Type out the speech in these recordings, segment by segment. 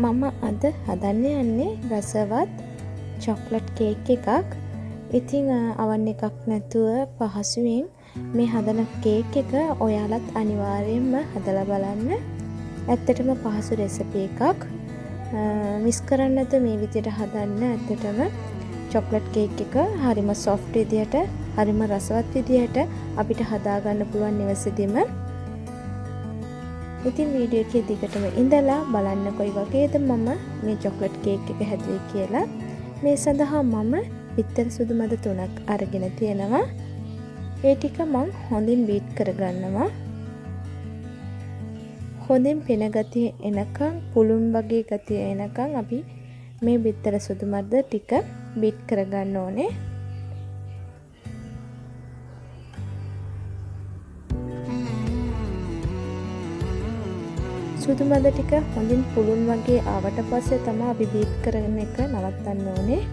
මම අද හදන්න යන්නේ රසවත් චොක්ලට් කේක් එකක්. ඉතින් අවන් එකක් නැතුව පහසුවෙන් මේ හදන කේක් එක ඔයාලත් අනිවාර්යයෙන්ම හදලා බලන්න. ඇත්තටම පහසු රෙසිපි එකක්. මිස් කරන්න නැතුව මේ විදිහට හදන්න. ඇත්තටම චොක්ලට් කේක් එක හරිම සොෆ්ට් විදිහට, හරිම රසවත් විදිහට අපිට හදා ගන්න පුළුවන් නිවසේදීම. ඉතින් වීඩියෝ එකේ දිගටම ඉඳලා බලන්න කොයි වගේද මම මේ චොක්ලට් කේක් එක හැදුවේ කියලා. මේ සඳහා මම පිත්තර සුදු මද 3ක් අරගෙන තියෙනවා. ඒ ටික මම හොඳින් බීට් කරගන්නවා. හොඳින් පෙන ගතිය එනකන්, පුළුම් වගේ ගතිය එනකන් අපි මේ පිත්තර සුදු මද ටික බීට් කරගන්න ඕනේ. සුදු මද ටික හොඳින් පුළුන් වගේ ආවට පස්සේ තමයි අපි බීට් කරන එක නවත්තන්න ඕනේ.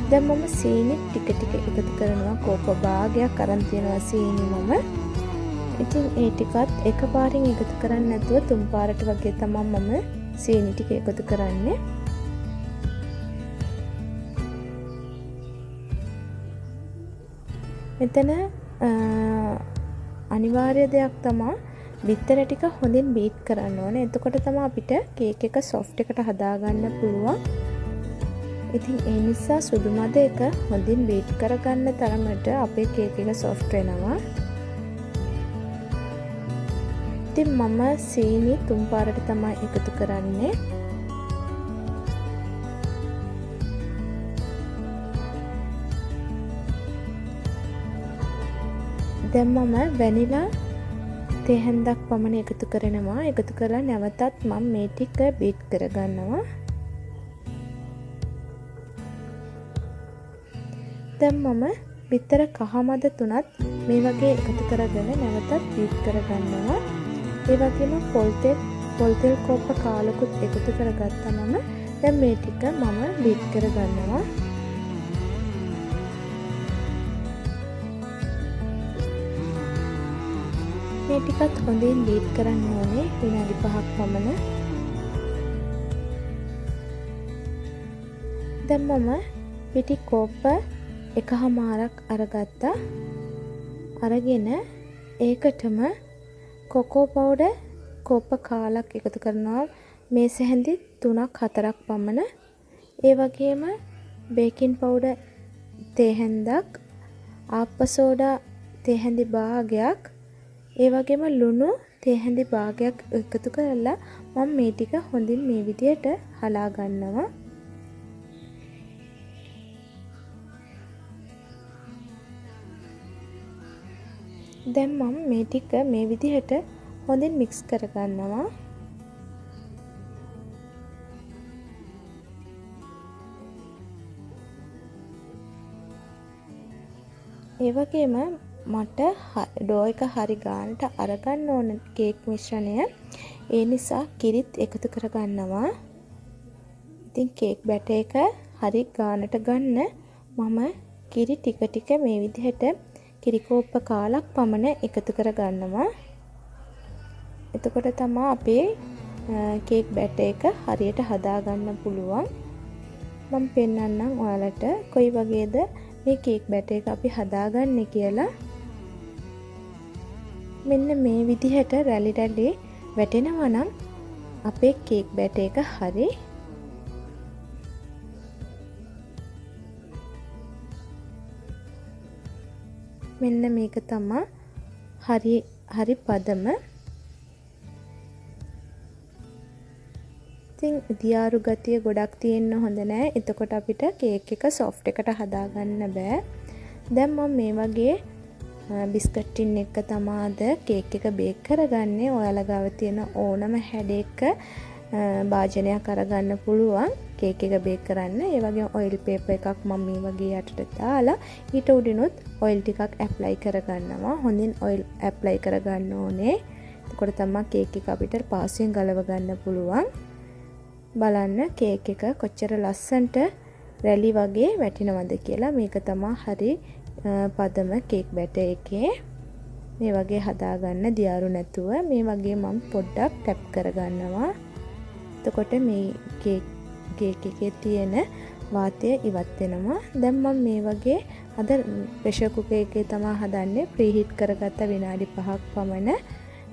දැන් මම සීනි ටික ටික එකතු කරනවා. කෝප භාගයක් අරන් තියනවා සීනි මම. ඉතින් ඒ ටිකත් එකපාරින් එකතු කරන්නේ නැතුව තුන් පාරට වගේ තමයි මම සීනි ටික එකතු කරන්නේ. මෙතන අනිවාර්ය දෙයක් තමයි බිත්තර ටික හොඳින් බීට් කරන්න ඕනේ. එතකොට තමයි අපිට කේක් එක සොෆ්ට් එකට හදාගන්න පුළුවන්. ඉතින් ඒ නිසා සුදු මද එක හොඳින් බීට් කරගන්න තරමට අපේ කේක් එක සොෆ්ට් වෙනවා. ඉතින් මම සීනි තුන් පාරට තමයි එකතු කරන්නේ. දැන් මම වැනිලා තේ හැන්දක් පමණ එකතු කරනවා. එකතු කරලා නැවතත් මම මේ ටික බීට් කරගන්නවා. දැන් මම බිත්තර කහමද 3ත් මේ වගේ එකතු කරගෙන නැවතත් බීට් කරගන්නවා. ඒ වගේම පොල් තෙල් කෝප්ප කාලකුත් එකතු කරගත්තා මම. දැන් මේ ටික මම බීට් කරගන්නවා. මේ ටිකත් හොඳින් බීට් කරන්න ඕනේ විනාඩි 5ක් පමණ. දැන් මම පිටි කෝප්ප එකහමාරක් අරගත්තා. අරගෙන ඒකටම කොකෝ පවුඩර් කෝප්ප කාලක් එකතු කරනවා. මේ සැහැඳි 3ක් 4ක් පමණ. ඒ වගේම බේකින් පවුඩර් තේ හැන්දක්, ආප්ප සෝඩා තේ හැඳි භාගයක්, ඒ වගේම ලුණු තේ හැඳි භාගයක් එකතු කරලා මම මේ ටික හොඳින් මේ විදියට හලා ගන්නවා. දැන් මම මේ ටික මේ විදියට හොඳින් මික්ස් කරගන්නවා. ඒ වගේම මට ඩෝ එක හරි ගානට අරගන්න ඕන කේක් මිශ්‍රණය. ඒ නිසා කිරිත් එකතු කරගන්නවා. ඉතින් කේක් බැටර් එක හරි ගානට ගන්න මම කිරි ටික ටික මේ විදිහට කිරි කෝප්ප කාලක් පමණ එකතු කරගන්නවා. එතකොට තමයි අපේ කේක් බැටර් එක හරියට හදාගන්න පුළුවන්. මම පෙන්නන්නම් ඔයාලට කොයි වගේද මේ කේක් බැටර් එක අපි හදාගන්නේ කියලා. මෙන්න මේ විදිහට රැලි රැලි වැටෙනවා නම් අපේ කේක් බැටර් එක හරි. මෙන්න මේක තමයි හරි පදම. ඉතින් දියාරු ගතිය ගොඩක් තියෙන්න හොඳ නෑ. එතකොට අපිට කේක් එක සොෆ්ට් එකට හදාගන්න බෑ. දැන් මම මේ වගේ බිස්කට් ටින් එක තමාද කේක් එක බේක් කරගන්නේ. ඔයාලා ගාව තියෙන ඕනම හැඩයක භාජනයක් අරගන්න පුළුවන් කේක් එක බේක් කරන්න. ඒ වගේම ඔයිල් පේපර් එකක් මම මේ වගේ යටට දාලා ඊට උඩිනුත් ඔයිල් ටිකක් ඇප්ලයි කරගන්නවා. හොඳින් ඔයිල් ඇප්ලයි කරගන්න ඕනේ. එතකොට තමයි කේක් එක අපිට පහසුවෙන් ගලව ගන්න පුළුවන්. බලන්න කේක් එක කොච්චර ලස්සනට රැලි වගේ වැටෙනවද කියලා. මේක තමයි හරි පදම කේක් බැටර් එකේ. මේ වගේ හදාගන්න දියාරු නැතුව මේ වගේ මම පොඩ්ඩක් ටැප් කරගන්නවා. එතකොට මේ කේක් එකේ තියෙන වාතය ඉවත් වෙනවා. දැන් මම මේ වගේ අද ප්‍රෙෂර් කුකර් එකේ තමයි හදන්නේ. ප්‍රීහීට් කරගත්ත විනාඩි 5ක් පමණ.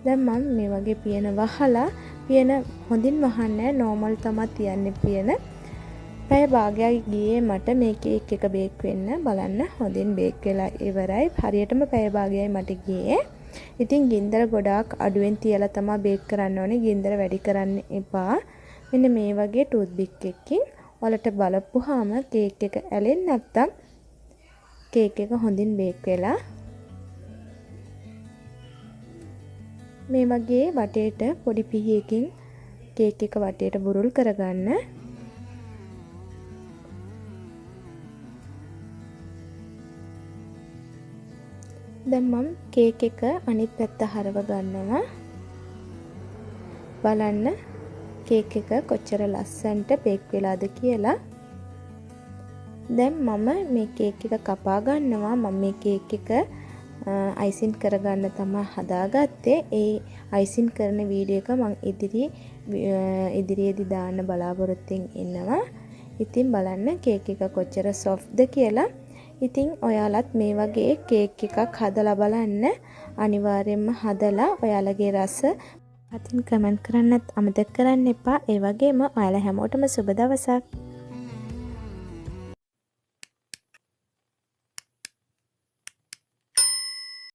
දැන් මම මේ වගේ පියන වහලා පියන හොඳින් වහන්නේ නෝමල් තමයි තියන්නේ පියන. පැය භාගයක් ගියේ මට මේ කේක් එක බේක් වෙන්න. බලන්න හොඳින් බේක් වෙලා ඉවරයි. හරියටම පැය භාගයයි මට ගියේ. ඉතින් ගින්දර ගොඩාක් අඩුවෙන් තියලා තමයි බේක් කරන්න ඕනේ. ගින්දර වැඩි කරන්න එපා. මෙන්න මේ වගේ ටූත් පික් එකකින් ඔයාලට බලපුවාම කේක් එක ඇලෙන්නේ නැත්තම් කේක් එක හොඳින් බේක් වෙලා මේ වගේ වටේට පොඩි පිහියකින් කේක් එක වටේට බුරුල් කරගන්න. දැන් මම කේක් එක අනිත් පැත්ත හරව ගන්නවා. බලන්න කේක් එක කොච්චර ලස්සනට බේක් වෙලාද කියලා. දැන් මම මේ කේක් එක කපා ගන්නවා. මම මේ කේක් එක අයිසින් කරගන්න තමයි හදාගත්තේ. ඒ අයිසින් කරන වීඩියෝ එක මම ඉදිරියේදී දාන්න බලාපොරොත්තුෙන් ඉන්නවා. ඉතින් බලන්න කේක් එක කොච්චර සොෆ්ට්ද කියලා. ඉතින් ඔයාලත් මේ වගේ කේක් එකක් හදලා බලන්න. අනිවාර්යයෙන්ම හදලා ඔයාලගේ රස අතින් කමෙන්ට් කරන්නත් අමතක කරන්න එපා. ඒ වගේම ඔයාලා හැමෝටම සුබ දවසක්.